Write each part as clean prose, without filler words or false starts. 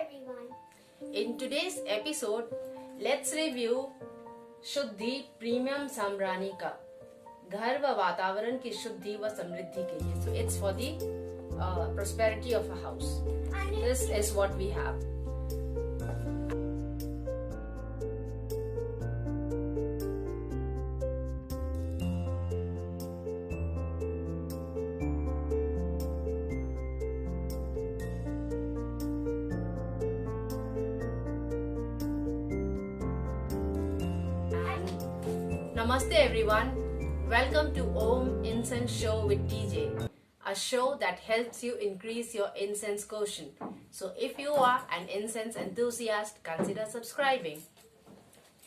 everyone. In today's episode, let's review शुद्धि premium साम्रानी का घर व वातावरण की शुद्धि व समृद्धि के लिए. So it's for the prosperity of a house. This is what we have. Namaste everyone. Welcome to Om Incense Show with TJ, a show that helps you increase your incense quotient. So if you are an incense enthusiast, consider subscribing.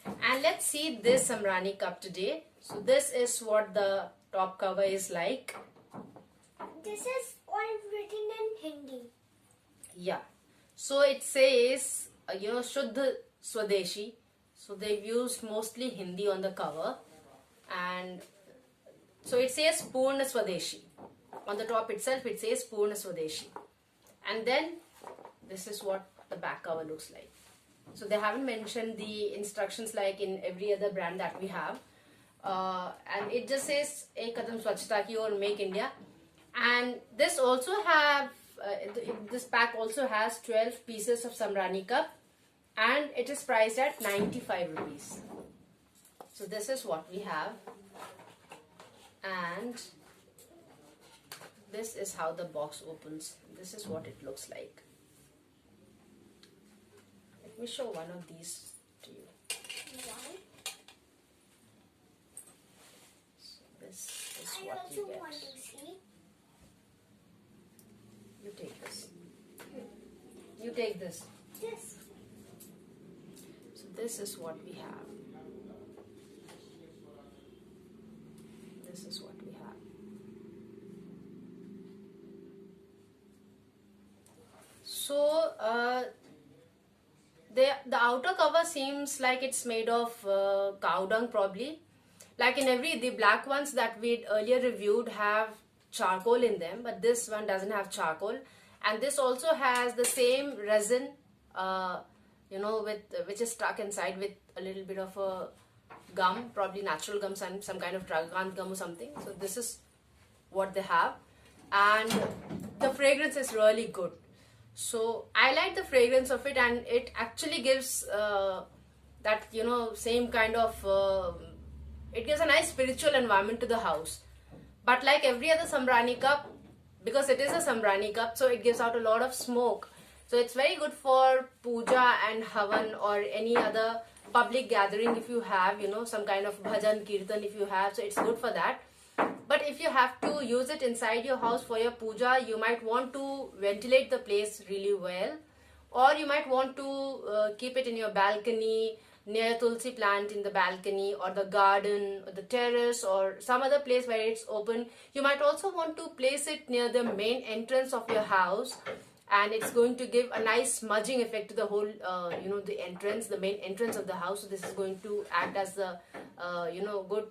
And let's see this Samrani cup today. So this is what the top cover is like. This is all written in Hindi. Yeah. So it says, Shuddha Swadeshi. So they've used mostly Hindi on the cover. And so it says Purna Swadeshi. On the top itself it says Purna Swadeshi. And then this is what the back cover looks like. So they haven't mentioned the instructions like in every other brand that we have. And it just says Ek Kadam Swachhta Ki Or, Make India. And this also have, this pack also has 12 pieces of Samrani cup. And it is priced at 95 rupees. So this is what we have. And this is how the box opens. This is what it looks like. Let me show one of these to you. So this is what you I also get. want to see. You take this. You take this. This. So this is what we have. This is what we have. So the outer cover seems like it's made of cow dung probably. Like in the black ones that we'd earlier reviewed have charcoal in them, but this one doesn't have charcoal. And this also has the same resin, which is stuck inside with a little bit of a gum, probably natural gum, some kind of Dragant gum or something. So this is what they have. And the fragrance is really good. So I like the fragrance of it, and it actually gives that, same kind of, it gives a nice spiritual environment to the house. But like every other Samrani cup, because it is a Samrani cup, so it gives out a lot of smoke. So it's very good for puja and havan or any other public gathering if you have, some kind of bhajan, kirtan if you have. So it's good for that. But if you have to use it inside your house for your puja, you might want to ventilate the place really well. Or you might want to keep it in your balcony, near tulsi plant in the balcony or the garden or the terrace or some other place where it's open. You might also want to place it near the main entrance of your house. And it's going to give a nice smudging effect to the whole, the entrance, the main entrance of the house. So this is going to act as the, good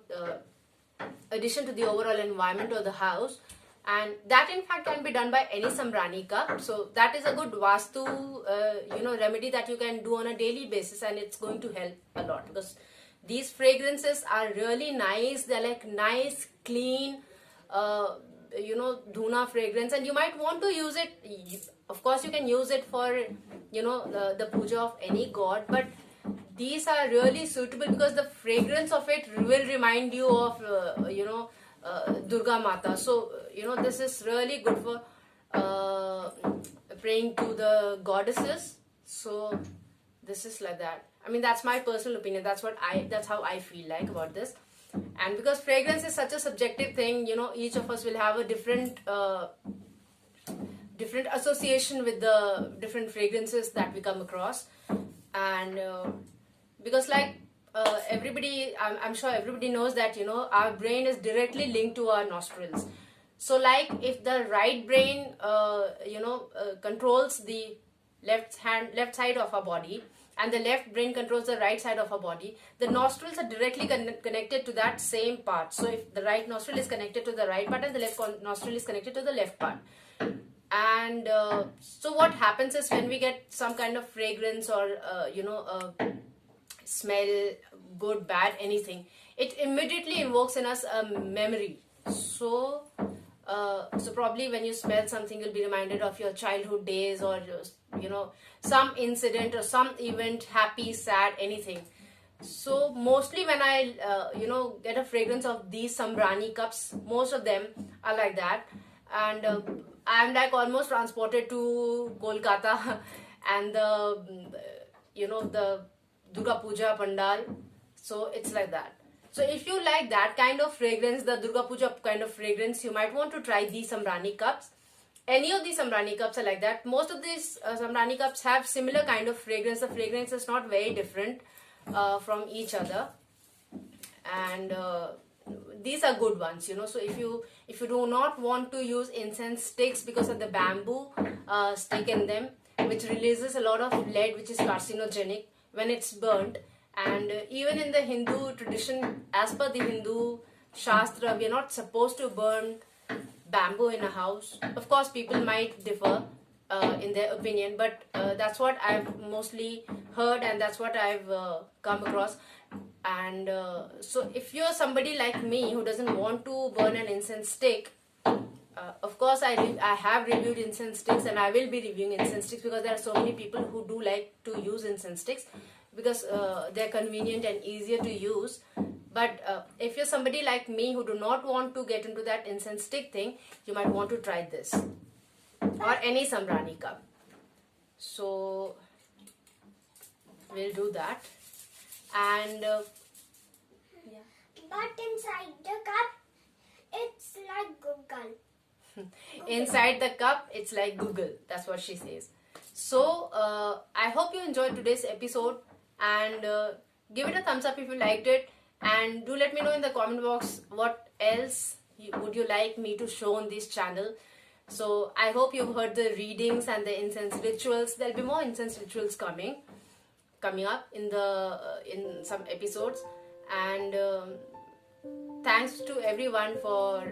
addition to the overall environment of the house. And that in fact can be done by any Samrani cup. So that is a good Vastu, remedy that you can do on a daily basis, and it's going to help a lot because these fragrances are really nice. They're like nice, clean, dhuna fragrance, and you might want to use it. Of course, you can use it for, the puja of any god, but these are really suitable because the fragrance of it will remind you of, Durga Mata. So, this is really good for praying to the goddesses. So, this is like that. I mean, that's my personal opinion. That's how I feel like about this. And because fragrance is such a subjective thing, each of us will have a different association with the different fragrances that we come across. And because everybody, I'm sure everybody knows that, our brain is directly linked to our nostrils. So like if the right brain, controls the left side of our body, and the left brain controls the right side of our body, the nostrils are directly connected to that same part. So if the right nostril is connected to the right part and the left nostril is connected to the left part. And so what happens is when we get some kind of fragrance or smell, good, bad, anything, it immediately invokes in us a memory. So probably when you smell something, you'll be reminded of your childhood days, or some incident or some event, happy, sad, anything. So mostly when I get a fragrance of these Sambrani cups, most of them are like that. And I'm like almost transported to Kolkata and the Durga Puja Pandal. So it's like that. So if you like that kind of fragrance, the Durga Puja kind of fragrance, you might want to try these Sambrani cups. Any of these Sambrani cups are like that. Most of these Sambrani cups have similar kind of fragrance. The fragrance is not very different from each other. And these are good ones, so if you do not want to use incense sticks because of the bamboo stick in them, which releases a lot of lead, which is carcinogenic when it's burnt. And even in the Hindu tradition, as per the Hindu Shastra, we are not supposed to burn bamboo in a house. Of course, people might differ in their opinion, but that's what I've mostly heard, and that's what I've come across. And so if you're somebody like me who doesn't want to burn an incense stick, of course I have reviewed incense sticks, and I will be reviewing incense sticks, because there are so many people who do like to use incense sticks because they're convenient and easier to use. But if you're somebody like me who do not want to get into that incense stick thing, you might want to try this or any Sambrani cup. So we'll do that. And but inside the cup, it's like Google. Inside the cup, it's like Google. That's what she says. So I hope you enjoyed today's episode, and give it a thumbs up if you liked it, and do let me know in the comment box what else would you like me to show on this channel. So I hope you've heard the readings and the incense rituals. There'll be more incense rituals coming up in some episodes. And thanks to everyone for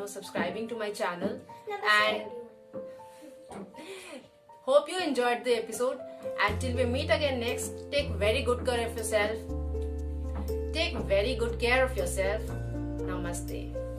subscribing to my channel, and hope you enjoyed the episode. Until we meet again next, take very good care of yourself. Namaste.